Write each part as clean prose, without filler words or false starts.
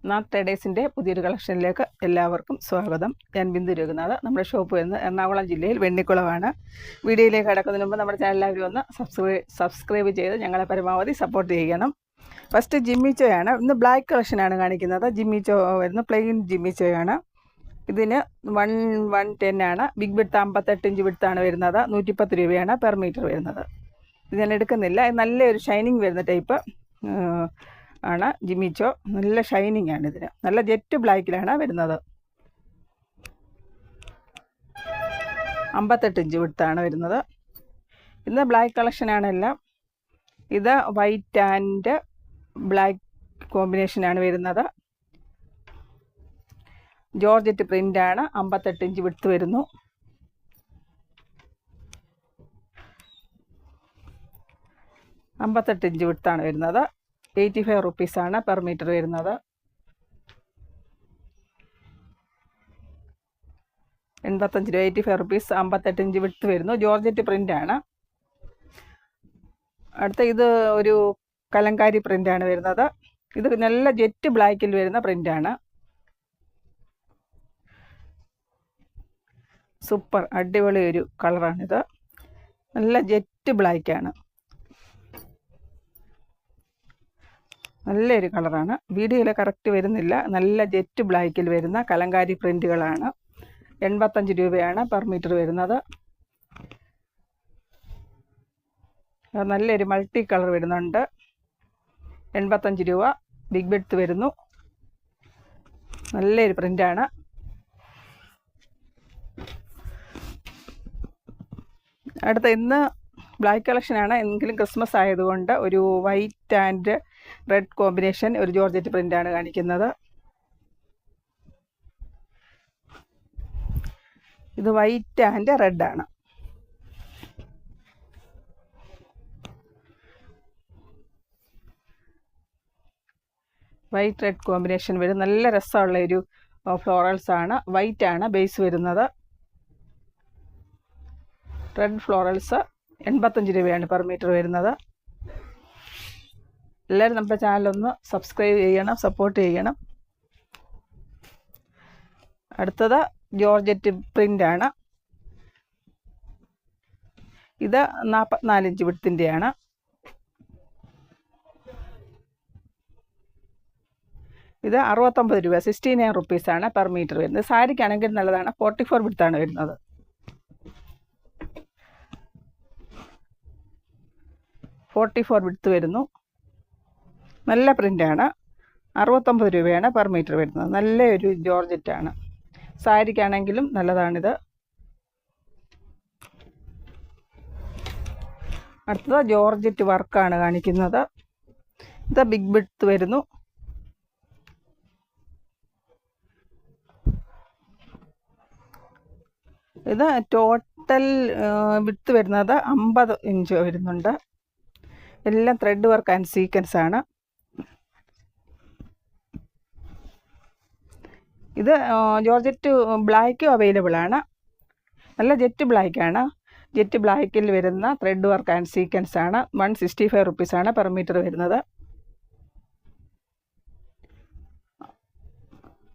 നാത്ത് ട്രേഡേഴ്സിൻ്റെ പുതിയൊരു കളക്ഷനിലേക്ക് എല്ലാവർക്കും സ്വാഗതം. ഞാൻ ബിന്ദു രഘുനാഥ്. നമ്മുടെ ഷോപ്പ് വരുന്നത് എറണാകുളം ജില്ലയിൽ വെണ്ണിക്കുളമാണ്. വീഡിയോയിലേക്ക് കടക്കുന്നതിന് മുമ്പ് നമ്മുടെ ചാനൽ എല്ലാവരും ഒന്ന് സബ്സ്ക്രൈബ് ചെയ്ത് ഞങ്ങളെ പരമാവധി സപ്പോർട്ട് ചെയ്യണം. ഫസ്റ്റ് ജിമ്മിച്ചോയാണ്. ഇന്ന് ബ്ലാക്ക് കളക്ഷനാണ് കാണിക്കുന്നത്. ജിമ്മിച്ചോ വരുന്ന പ്ലെയിൻ ജിമ്മിച്ചോയാണ്. ഇതിന് 110 ആണ്. ബിഗ് വിഡ്ത്ത് 58 ഇഞ്ച് വിഡ്ത്താണ് വരുന്നത്. 110 രൂപയാണ് പെർ മീറ്റർ വരുന്നത്. ഇത് ഞാൻ എടുക്കുന്നില്ല. നല്ലൊരു ഷൈനിങ് വരുന്ന ടൈപ്പ് ആണ് ജിമ്മിച്ചോ. നല്ല ഷൈനിങ് ആണ്. ഇതിന് നല്ല ജെറ്റ് ബ്ലാക്കിലാണ് വരുന്നത്. 58 ഇഞ്ച് വിഡ്ത്താണ് വരുന്നത്. ഇന്ന് ബ്ലാക്ക് കളക്ഷനാണ് എല്ലാം. ഇത് വൈറ്റ് ആൻഡ് ബ്ലാക്ക് കോമ്പിനേഷനാണ് വരുന്നത്. ജോർജറ്റ് പ്രിൻ്റാണ്. 58 ഇഞ്ച് വിഡ്ത്ത് വരുന്നു. ഇഞ്ച് വിഡ്ത്താണ് വരുന്നത്. 85 റുപ്പീസാണ് പെർ മീറ്റർ വരുന്നത്. 85 രൂപ. 85 റുപ്പീസ്. 58 ഇഞ്ച് വിഡ്ത്ത് വരുന്നു. ജോർജറ്റ് പ്രിൻ്റാണ്. അടുത്ത ഇത് ഒരു കലങ്കാരി പ്രിൻ്റാണ് വരുന്നത്. ഇത് നല്ല ജെറ്റ് ബ്ലാക്കിൽ വരുന്ന പ്രിൻ്റാണ്. സൂപ്പർ അടിപൊളി ഒരു കളറാണിത്. നല്ല ജെറ്റ് ബ്ലാക്കാണ്. നല്ലൊരു കളറാണ്. വീഡിയോയിൽ കറക്റ്റ് വരുന്നില്ല. നല്ല ജെറ്റ് ബ്ലാക്കിൽ വരുന്ന കലങ്കാരി പ്രിൻ്റുകളാണ്. 85 രൂപയാണ് പെർ മീറ്റർ വരുന്നത്. നല്ലൊരു മൾട്ടി കളർ വരുന്നുണ്ട്. 85 രൂപ. ബിഗ് വിഡ്ത്ത് വരുന്നു. നല്ലൊരു പ്രിൻ്റാണ്. അടുത്ത ഇന്ന് ബ്ലാക്ക് കളക്ഷനാണ്. എങ്കിലും ക്രിസ്മസ് ആയതുകൊണ്ട് ഒരു വൈറ്റ് ആൻഡ് റെഡ് കോമ്പിനേഷൻ ഒരു ജോർജറ്റ് പ്രിൻ്റാണ് കാണിക്കുന്നത്. ഇത് വൈറ്റ് ആൻഡ് റെഡാണ്. വൈറ്റ് റെഡ് കോമ്പിനേഷൻ വരും. നല്ല രസമുള്ള ഒരു ഫ്ലോറൽസ് ആണ്. വൈറ്റ് ആണ് ബേസ് വരുന്നത്. റെഡ് ഫ്ലോറൽസ് 85 രൂപയാണ് പെർ മീറ്റർ വരുന്നത്. എല്ലാവരും നമ്മുടെ ചാനലൊന്ന് സബ്സ്ക്രൈബ് ചെയ്യണം, സപ്പോർട്ട് ചെയ്യണം. അടുത്തത് ജോർജറ്റ് പ്രിൻ്റാണ്. ഇത് 44 ഇഞ്ച് വിഡ്ത്തിൻ്റെയാണ്. ഇത് 69 രൂപ. 69 റുപ്പീസാണ് പെർ മീറ്റർ വരുന്നത്. സാരിക്കാണെങ്കിൽ നല്ലതാണ്. 44 വിഡ്ത്താണ് വരുന്നത്. 44 വിഡ്ത്ത് വരുന്നു. നല്ല പ്രിൻ്റാണ്. 69 രൂപയാണ് പെർ മീറ്റർ വരുന്നത്. നല്ലൊരു ജോർജറ്റാണ്. സാരിക്കാണെങ്കിലും നല്ലതാണിത്. അടുത്തത് ജോർജറ്റ് വർക്കാണ് കാണിക്കുന്നത്. ഇത് ബിഗ് വിഡ്ത്ത് വരുന്നു. ഇത് ടോട്ടൽ വിഡ്ത്ത് വരുന്നത് 50 ഇഞ്ച് വരുന്നുണ്ട്. എല്ലാം ത്രെഡ് വർക്ക് ആൻഡ് സീക്വൻസ് ആണ്. ഇത് ജോർജറ്റ് ബ്ലാക്കും അവൈലബിൾ ആണ്. നല്ല ജെറ്റ് ബ്ലാക്കാണ്. ജെറ്റ് ബ്ലാക്കിൽ വരുന്ന ത്രെഡ് വർക്ക് ആൻഡ് സീക്വൻസ് ആണ്. 165 റുപ്പീസാണ് പെർ മീറ്റർ വരുന്നത്.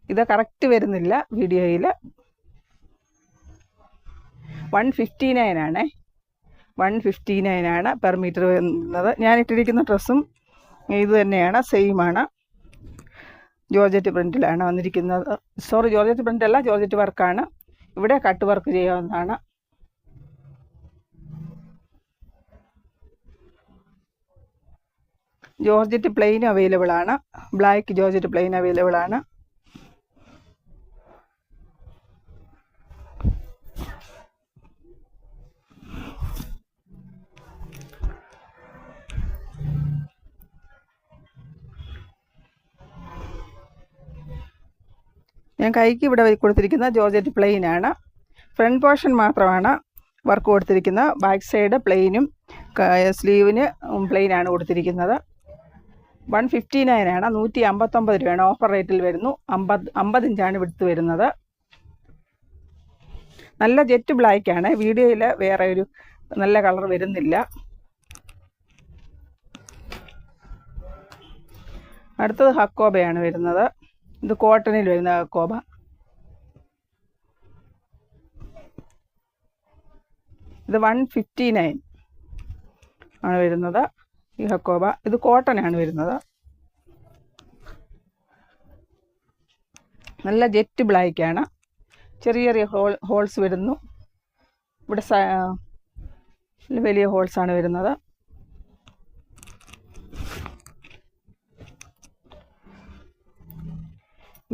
ഇത് കറക്റ്റ് വരുന്നില്ല വീഡിയോയിൽ. 159 ആണേ. 159 ആണ് പെർ മീറ്റർ വരുന്നത്. ഞാനിട്ടിരിക്കുന്ന ഡ്രസ്സും ഇത് തന്നെയാണ്. സെയിമാണ്. ജോർജറ്റ് പ്രിൻ്റിലാണ് വന്നിരിക്കുന്നത്. സോറി, ജോർജറ്റ് പ്രിൻ്റ് അല്ല, ജോർജറ്റ് വർക്കാണ്. ഇവിടെ കട്ട് വർക്ക് ചെയ്യാവുന്നതാണ്. ജോർജറ്റ് പ്ലെയിൻ അവൈലബിൾ ആണ്. ബ്ലാക്ക് ജോർജറ്റ് പ്ലെയിൻ അവൈലബിൾ ആണ്. ഞാൻ കൈക്ക് ഇവിടെ കൊടുത്തിരിക്കുന്ന ജോർജറ്റ് പ്ലെയിൻ ആണ്. ഫ്രണ്ട് പോർഷൻ മാത്രമാണ് വർക്ക് കൊടുത്തിരിക്കുന്നത്. ബാക്ക് സൈഡ് പ്ലെയിനും സ്ലീവിന് പ്ലെയിനാണ് കൊടുത്തിരിക്കുന്നത്. 159 ആണ്. 159 രൂപയാണ്. ഓഫർ റേറ്റിൽ വരുന്നു. 50 ഇഞ്ചാണ് വിഡ്ത്ത് വരുന്നത്. നല്ല ജെറ്റ് ബ്ലാക്കാണ്. വീഡിയോയിൽ വേറെ ഒരു നല്ല കളർ വരുന്നില്ല. അടുത്തത് ഹക്കോബയാണ് വരുന്നത്. ഇത് കോട്ടണിൽ വരുന്ന ഹക്കോബ. ഇത് 159 ആണ് വരുന്നത് ഈ ഹക്കോബ. ഇത് കോട്ടനാണ് വരുന്നത്. നല്ല ജെറ്റ് ബ്ലാക്കാണ്. ചെറിയ ചെറിയ ഹോൾസ് വരുന്നു. ഇവിടെ വലിയ ഹോൾസാണ് വരുന്നത്.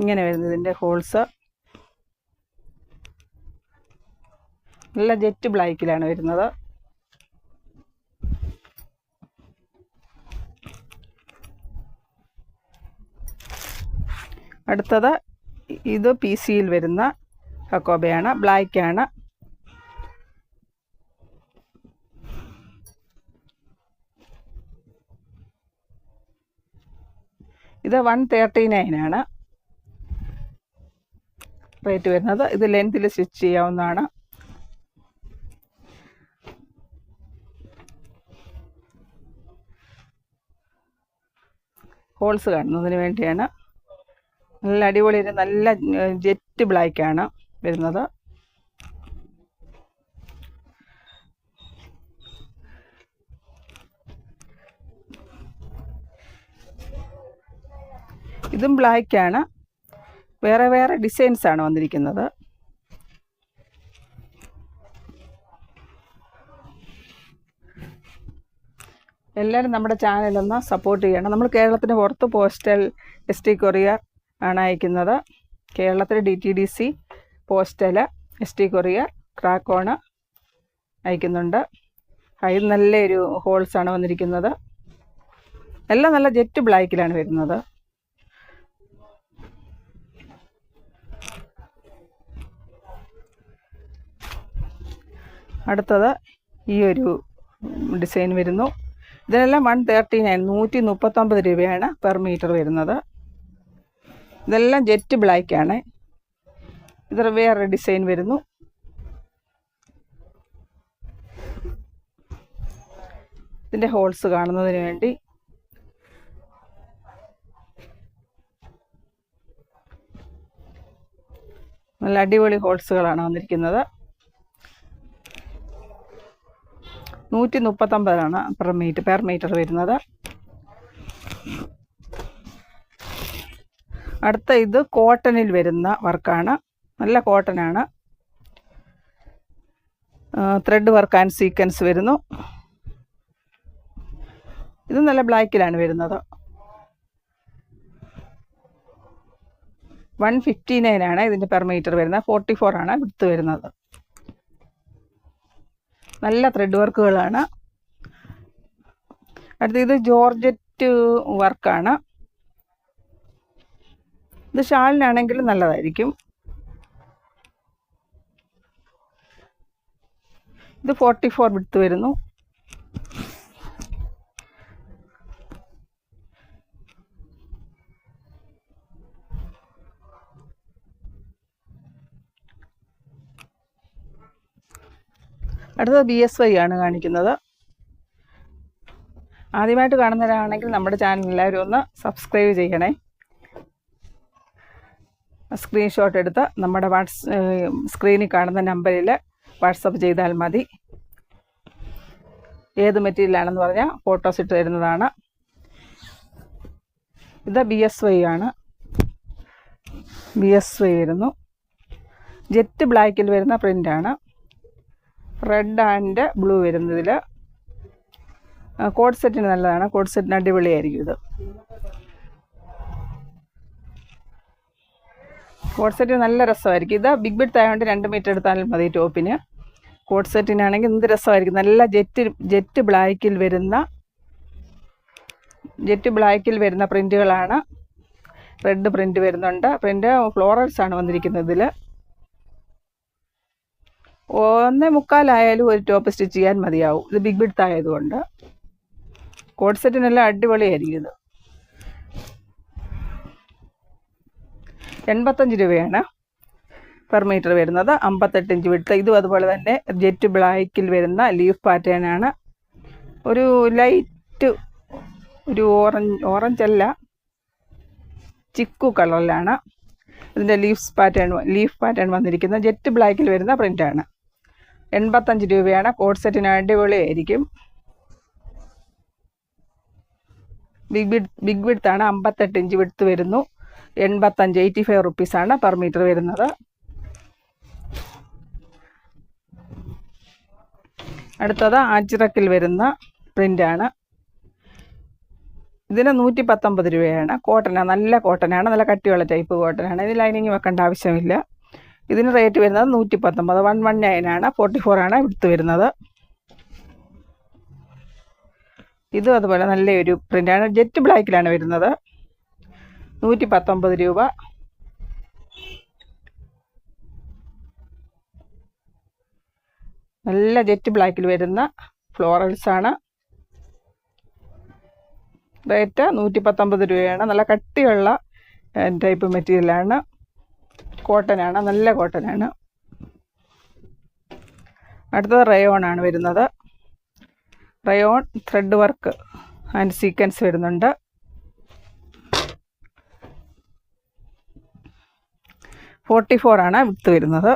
ഇങ്ങനെ വരുന്നത് ഇതിൻ്റെ ഹോൾസ്. നല്ല ജെറ്റ് ബ്ലാക്കിലാണ് വരുന്നത്. അടുത്തത് ഇത് PC യിൽ വരുന്ന ഹക്കോബയാണ്. ബ്ലാക്കാണ്. ഇത് 139 ആണ് റേറ്റ് വരുന്നത്. ഇത് ലെങ്ത്തിൽ സ്റ്റിച്ച് ചെയ്യാവുന്നതാണ്. ഹോൾസ് കാണുന്നതിന് വേണ്ടിയാണ്. നല്ല അടിപൊളി നല്ല ജെറ്റ് ബ്ലാക്കാണ് വരുന്നത്. ഇതും ബ്ലാക്കാണ്. വേറെ വേറെ ഡിസൈൻസാണ് വന്നിരിക്കുന്നത്. എല്ലാവരും നമ്മുടെ ചാനലൊന്ന് സപ്പോർട്ട് ചെയ്യണം. നമ്മൾ കേരളത്തിന് പുറത്ത് പോസ്റ്റൽ ST കൊറിയർ ആണ് അയക്കുന്നത്. കേരളത്തിൽ DTDC, പോസ്റ്റൽ, ST കൊറിയർ, ക്രാക്കോണ് അയക്കുന്നുണ്ട്. ഇത് നല്ലൊരു ഹോൾസാണ് വന്നിരിക്കുന്നത്. എല്ലാം നല്ല ജെറ്റ് ബ്ലാക്കിലാണ് വരുന്നത്. അടുത്തത് ഈ ഒരു ഡിസൈൻ വരുന്നു. ഇതിനെല്ലാം 139 139 രൂപയാണ് പെർ മീറ്റർ വരുന്നത്. ഇതെല്ലാം ജെറ്റ് ബ്ലാക്കാണ്. ഇത് വേറെ ഡിസൈൻ വരുന്നു. ഇതിൻ്റെ ഹോൾസ് കാണുന്നതിന് വേണ്ടി നല്ല അടിപൊളി ഹോൾസുകളാണ് വന്നിരിക്കുന്നത്. 139 പെർ മീറ്റർ വരുന്നത്. അടുത്ത ഇത് കോട്ടണിൽ വരുന്ന വർക്കാണ്. നല്ല കോട്ടനാണ്. ത്രെഡ് വർക്ക് ആൻഡ് സീക്വൻസ് വരുന്നു. ഇത് നല്ല ബ്ലാക്കിലാണ് വരുന്നത്. 159 ആണ് ഇതിൻ്റെ പെർ മീറ്റർ വരുന്നത്. 44 ആണ് വിഡ്ത്ത് വരുന്നത്. നല്ല ത്രെഡ് വർക്കുകളാണ്. അടുത്ത ഇത് ജോർജറ്റ് വർക്കാണ്. ഇത് ഷാളിനാണെങ്കിലും നല്ലതായിരിക്കും. ഇത് 44 വിഡ്ത്ത് വരുന്നു. അടുത്തത് BSY ആണ് കാണിക്കുന്നത്. ആദ്യമായിട്ട് കാണുന്നവരാണെങ്കിൽ നമ്മുടെ ചാനൽ എല്ലാവരും ഒന്ന് സബ്സ്ക്രൈബ് ചെയ്യണേ. സ്ക്രീൻഷോട്ട് എടുത്ത് നമ്മുടെ സ്ക്രീനിൽ കാണുന്ന നമ്പറിൽ വാട്സപ്പ് ചെയ്താൽ മതി. ഏത് മെറ്റീരിയലാണെന്ന് പറഞ്ഞാൽ ഫോട്ടോസ് ഇട്ട് തരുന്നതാണ്. ഇത് BSY ആണ്. BSY വരുന്നു. ജെറ്റ് ബ്ലാക്കിൽ വരുന്ന പ്രിൻ്റാണ്. റെഡ് ആൻഡ് ബ്ലൂ വരുന്നതിൽ. കോഡ് സെറ്റിന് നല്ലതാണ്. കോഡ് സെറ്റിന് അടിപൊളിയായിരിക്കും ഇത്. കോഡ് സെറ്റ് നല്ല രസമായിരിക്കും. ഇത് ബിഗ് ബിഡ് ആയതുകൊണ്ട് 2 മീറ്റർ എടുത്താലും മതി ടോപ്പിന്. കോഡ് സെറ്റിനാണെങ്കിൽ എന്ത് രസമായിരിക്കും. നല്ല ജെറ്റ് ബ്ലാക്കിൽ വരുന്ന പ്രിൻറ്റുകളാണ്. റെഡ് പ്രിൻറ്റ് വരുന്നുണ്ട്. പ്രിൻറ്റ് ഫ്ലോറൽസ് ആണ് വന്നിരിക്കുന്നത് ഇതിൽ. 1.25 ഒരു ടോപ്പ് സ്റ്റിച്ച് ചെയ്യാൻ മതിയാവും. ഇത് ബിഗ് ബിഡ് ആയതുകൊണ്ട്. കോഡ് സെറ്റിനെല്ലാം അടിപൊളിയായിരിക്കും ഇത്. 85 രൂപയാണ് പെർ മീറ്റർ വരുന്നത്. 58 ഇഞ്ച് വിഡ്ത്ത്. ഇതും അതുപോലെ തന്നെ ജെറ്റ് ബ്ലാക്കിൽ വരുന്ന ലീഫ് പാറ്റേൺ ആണ്. ഒരു ലൈറ്റ് ഒരു ഓറഞ്ച് അല്ല, ചിക്കു കളറിലാണ് ഇതിൻ്റെ ലീഫ് പാറ്റേൺ വന്നിരിക്കുന്നത്. ജെറ്റ് ബ്ലാക്കിൽ വരുന്ന പ്രിൻ്റാണ്. 85 രൂപയാണ്. കോഡ് സെറ്റിന് അടിപൊളിയായിരിക്കും. ബിഗ് വിഡ്ത്താണ്. 58 ഇഞ്ച് വിഡ്ത്ത് വരുന്നു. 85 റുപ്പീസാണ് പെർ മീറ്റർ വരുന്നത്. അടുത്തത് അജ്രക്കിൽ വരുന്ന പ്രിൻ്റാണ്. ഇതിന് 119 രൂപയാണ്. കോട്ടനാണ്, നല്ല കോട്ടനാണ്, നല്ല കട്ടിയുള്ള ടൈപ്പ് കോട്ടനാണ്. ഇത് ലൈനിങ് വെക്കേണ്ട ആവശ്യമില്ല. ഇതിന് റേറ്റ് വരുന്നത് 119, 119 ആണ്. 44 ആണ് വിഡ്ത്ത് വരുന്നത്. ഇതും അതുപോലെ നല്ലൊരു പ്രിൻ്റാണ്. ജെറ്റ് ബ്ലാക്കിലാണ് വരുന്നത്. 119 രൂപ. നല്ല ജെറ്റ് ബ്ലാക്കിൽ വരുന്ന ഫ്ലോറൽസാണ്. റേറ്റ് 119 രൂപയാണ്. നല്ല കട്ടിയുള്ള ടൈപ്പ് മെറ്റീരിയലാണ്. കോട്ടനാണ്, നല്ല കോട്ടനാണ്. അടുത്തത് റയോൺ ആണ് വരുന്നത്. Rayon thread work and sequence വരുന്നുണ്ട്. ആണ് വിഡ്ത്ത് വരുന്നത്.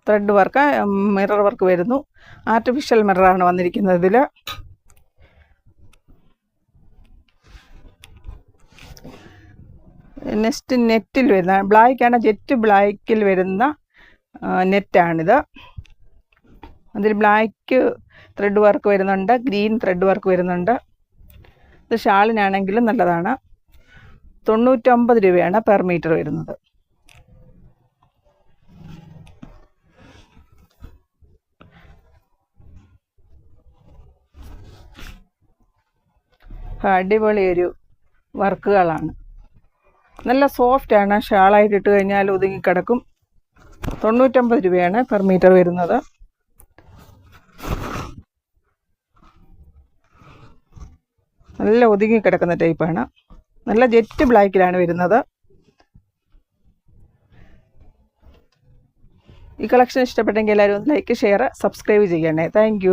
ത്രെഡ് വർക്ക്, മിറർ വർക്ക് വരുന്നു. ആർട്ടിഫിഷ്യൽ മിററാണ് വന്നിരിക്കുന്നത് ഇതിൽ. നെക്സ്റ്റ് നെറ്റിൽ വരുന്ന ബ്ലാക്കാണ്. ജെറ്റ് ബ്ലാക്കിൽ വരുന്ന നെറ്റാണിത്. അതിൽ ബ്ലാക്ക് ത്രെഡ് വർക്ക് വരുന്നുണ്ട്, ഗ്രീൻ ത്രെഡ് വർക്ക് വരുന്നുണ്ട്. ഇത് ഷാളിനാണെങ്കിലും നല്ലതാണ്. 99 രൂപയാണ് പെർ മീറ്റർ വരുന്നത്. അടിപൊളി ഒരു വർക്കുകളാണ്. നല്ല സോഫ്റ്റാണ്. ഷാളായിട്ട് ഇട്ട് കഴിഞ്ഞാൽ ഒതുങ്ങിക്കിടക്കും. 99 രൂപയാണ് പെർ മീറ്റർ വരുന്നത്. നല്ല ഒതുങ്ങിക്കിടക്കുന്ന ടൈപ്പാണ്. നല്ല ജെറ്റ് ബ്ലാക്കിലാണ് വരുന്നത്. ഈ കളക്ഷൻ ഇഷ്ടപ്പെട്ടെങ്കിൽ എല്ലാവരും ഒന്ന് ലൈക്ക്, ഷെയർ, സബ്സ്ക്രൈബ് ചെയ്യണേ. താങ്ക്